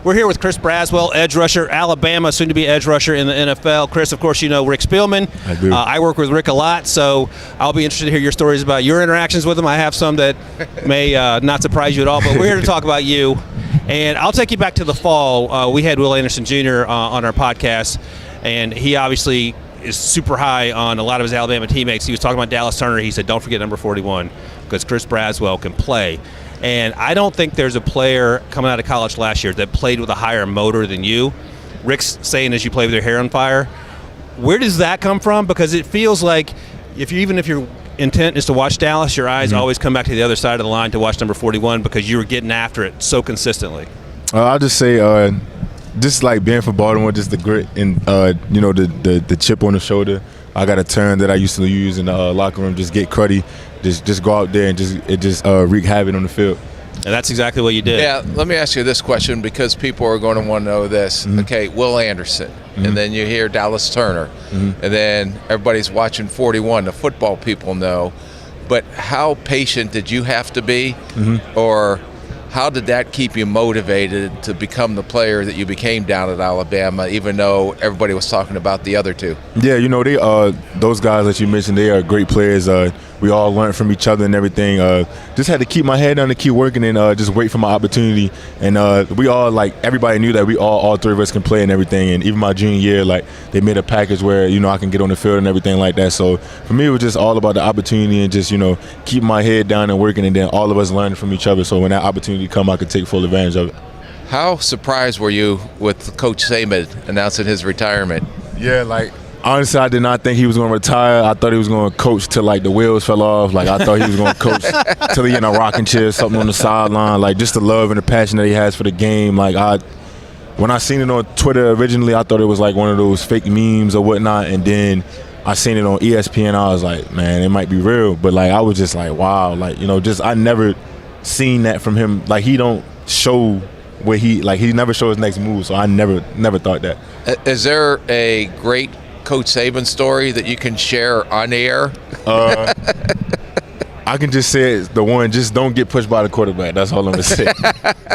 We're here with Chris Braswell, edge rusher, Alabama, soon to be edge rusher in the NFL. Chris, of course, you know Rick Spielman. I do. I work with Rick a lot, so I'll be interested to hear your stories about your interactions with him. I have some that may not surprise you at all, but we're here to talk about you. And I'll take you back to the fall. We had Will Anderson Jr. On our podcast, and he obviously is super high on a lot of his Alabama teammates. He was talking about Dallas Turner. He said, don't forget number 41, because Chris Braswell can play. And I don't think there's a player coming out of college last year that played with a higher motor than you. Rick's saying as you play with your hair on fire. Where does that come from? Because it feels like even if your intent is to watch Dallas, your eyes always come back to the other side of the line to watch number 41 because you were getting after it so consistently. I'll just say, just like being from Baltimore, just the grit and the chip on the shoulder. I got a term that I used to use in the locker room: just get cruddy, just go out there and just wreak havoc on the field. And that's exactly what you did. Yeah, let me ask you this question because people are going to want to know this. Okay, Will Anderson, and then you hear Dallas Turner, and then everybody's watching 41. The football people know, but how patient did you have to be, or how did that keep you motivated to become the player that you became down at Alabama, even though everybody was talking about the other two? Yeah, they those guys that you mentioned, they are great players. We all learned from each other and everything. Just had to keep my head down and keep working and just wait for my opportunity. And we all, everybody knew that all three of us can play and everything. And even my junior year, they made a package where, I can get on the field and everything like that. So for me, it was just all about the opportunity and just, keep my head down and working, and then all of us learning from each other. So when that opportunity come, I could take full advantage of it. How surprised were you with Coach Saban announcing his retirement? Yeah, honestly, I did not think he was going to retire. I thought he was going to coach till the wheels fell off. I thought he was going to coach till he in a rocking chair, something on the sideline. Just the love and the passion that he has for the game. When I seen it on Twitter originally, I thought it was one of those fake memes or whatnot, and then I seen it on ESPN. I was like, man, it might be real. But I was just wow, I never seen that from him. He don't show where he never show his next move. So I never thought that. Is there a great Coach Saban story that you can share on the air? I can just say it's the one: just don't get pushed by the quarterback. That's all I'm gonna say.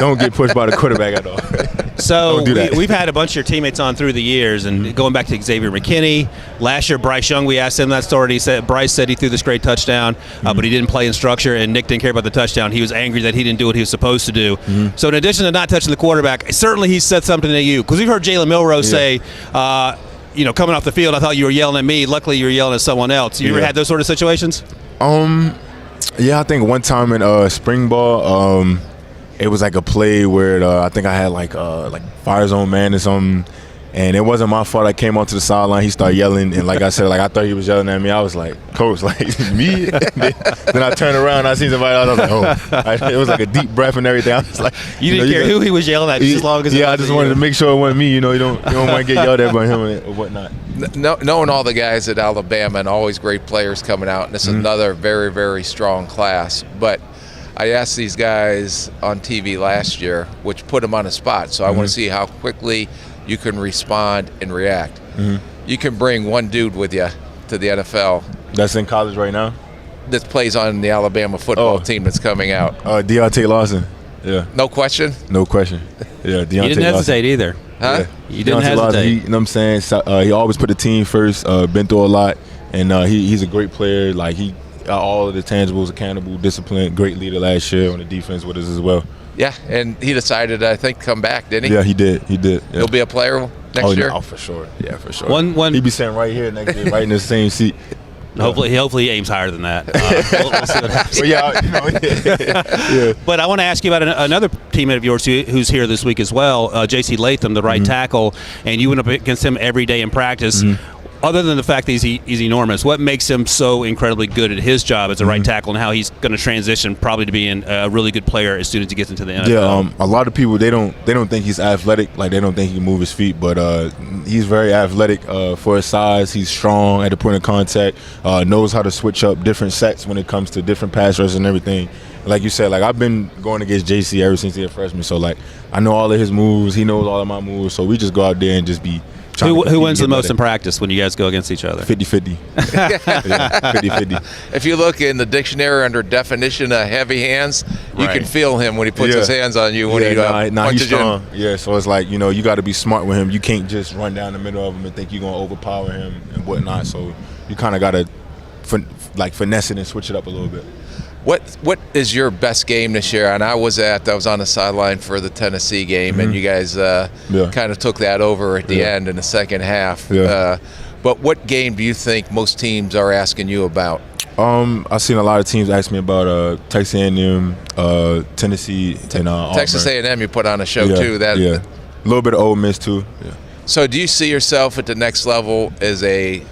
Don't get pushed by the quarterback at all. So we've had a bunch of your teammates on through the years, and going back to Xavier McKinney. Last year, Bryce Young, we asked him that story. Bryce said he threw this great touchdown, but he didn't play in structure, and Nick didn't care about the touchdown. He was angry that he didn't do what he was supposed to do. So in addition to not touching the quarterback, certainly he said something to you. Because we've heard Jalen Milroe say, coming off the field, I thought you were yelling at me. Luckily, you were yelling at someone else. You ever had those sort of situations? Yeah, I think one time in spring ball, it was a play where I think I had fire zone man or something, and it wasn't my fault. I came onto the sideline, he started yelling, and I said, I thought he was yelling at me. I was like, Coach, me? Then I turned around, I seen somebody else. I was like, oh. It was a deep breath and everything. I was like, you didn't care who he was yelling at, just as long as it was I just wanted to make sure it wasn't me. You don't want to get yelled at by him or whatnot. Knowing all the guys at Alabama and always great players coming out, and this is another very, very strong class. But I asked these guys on TV last year, which put them on the spot. So I want to see how quickly you can respond and react. You can bring one dude with you to the NFL. That's in college right now? That plays on the Alabama football team that's coming out. Deontay Lawson. Yeah. No question? No question. Yeah, Deontay You didn't hesitate either. Huh? Yeah. You didn't Deontay hesitate. Lawson, you know what I'm saying? So, he always put the team first, been through a lot, and he's a great player. He got all of the tangibles, accountable, disciplined, great leader last year on the defense with us as well. Yeah, and he decided, I think, to come back, didn't he? Yeah, he did. Yeah. He'll be a player next year? Oh, for sure. Yeah, for sure. He'd be sitting right here next year, right in the same seat. Hopefully he aims higher than that. We'll see what happens. Yeah. But I want to ask you about another teammate of yours who's here this week as well, J.C. Latham, the right tackle, and you went up against him every day in practice. Other than the fact that he's enormous, what makes him so incredibly good at his job as a right tackle, and how he's going to transition probably to being a really good player as soon as he gets into the NFL? Yeah, a lot of people they don't think he's athletic, they don't think he can move his feet, but he's very athletic for his size. He's strong at the point of contact, knows how to switch up different sets when it comes to different pass rushes and everything. Like you said, I've been going against JC ever since he was a freshman, so I know all of his moves. He knows all of my moves, so we just go out there and just be Who wins the most in practice when you guys go against each other? 50-50. Yeah, 50-50. If you look in the dictionary under definition of heavy hands, you Right. can feel him when he puts his hands on you when he he's punches you. strong. Yeah, so it's like, you got to be smart with him. You can't just run down the middle of him and think you're going to overpower him and whatnot. So you kind of got to finesse it and switch it up a little bit. What is your best game this year? And I was on the sideline for the Tennessee game, and you guys kind of took that over at the end in the second half. Yeah. But what game do you think most teams are asking you about? I've seen a lot of teams ask me about Texas A&M, Tennessee, and Texas Auburn. A&M you put on a show too. A little bit of Ole Miss too. Yeah. So do you see yourself at the next level as a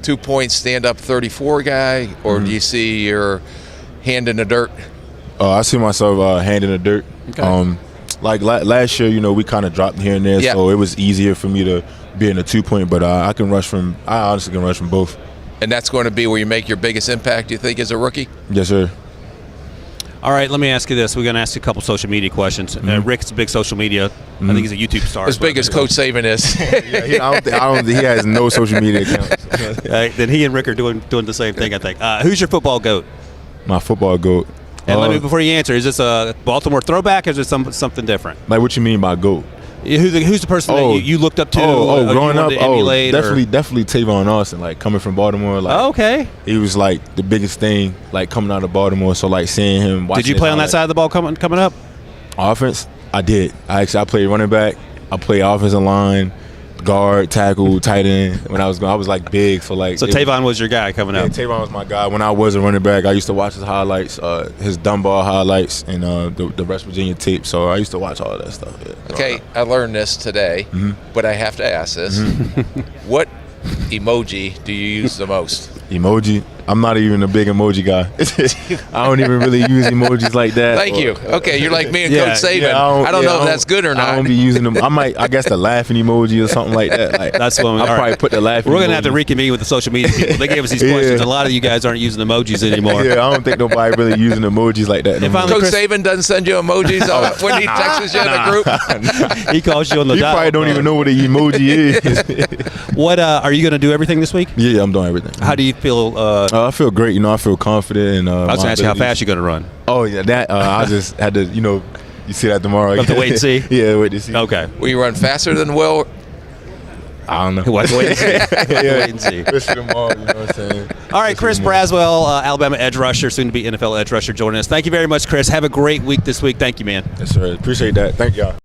2-point stand-up 34 guy, or do you see your hand in the dirt? I see myself hand in the dirt. Okay. Like last year, we kind of dropped here and there, so it was easier for me to be in a 2-point. But I honestly can rush from both. And that's going to be where you make your biggest impact, you think, as a rookie? Yes, sir. All right, let me ask you this. We're going to ask you a couple social media questions. Rick's a big social media. I think he's a YouTube star. As big as Coach Saban is. I don't think he has no social media accounts. Then he and Rick are doing the same thing, I think. Who's your football GOAT? My football GOAT. And let me, before you answer, is this a Baltimore throwback or is it something different? Like, what you mean by GOAT? Who's the person that you looked up to? Growing up, definitely Tavon Austin. Like, coming from Baltimore, like, okay, he was like the biggest thing, like, coming out of Baltimore. So, like, seeing him. Did you play on that side of the ball coming up? Offense, I did. I played running back. I played offensive line, guard, tackle, tight end. When I was going, I was like big. So Tavon was your guy coming up. Tavon was my guy. When I was a running back, I used to watch his highlights, his Dunbar highlights, and the West Virginia tape. So I used to watch all that stuff. Yeah. Okay, I learned this today, but I have to ask this. What emoji do you use the most? Emoji? I'm not even a big emoji guy. I don't even really use emojis like that. Thank you. Okay, you're like me and Coach Saban. I don't know if that's good or not. I don't be using them. I guess the laughing emoji or something like that. Like, that's what I'll probably put the laughing. We're gonna have to reconvene with the social media people. They gave us these questions. A lot of you guys aren't using emojis anymore. Yeah, I don't think nobody really using emojis like that. Coach Saban doesn't send you emojis when he texts you in the group. He calls you on the dial. You probably don't even know what an emoji is. What are you gonna do everything this week? Yeah, I'm doing everything. How do you feel? I feel great. I feel confident. And I was gonna ask you how fast you're gonna run. Oh yeah, that I just had to. You see that tomorrow. You have to wait and see. Yeah, wait to see. Okay. Will you run faster than Will? I don't know. Wait and see. Wait and see. Tomorrow, you know what I'm saying? All right, Chris Braswell, Alabama edge rusher, soon to be NFL edge rusher, joining us. Thank you very much, Chris. Have a great week this week. Thank you, man. Yes, sir. Appreciate that. Thank y'all.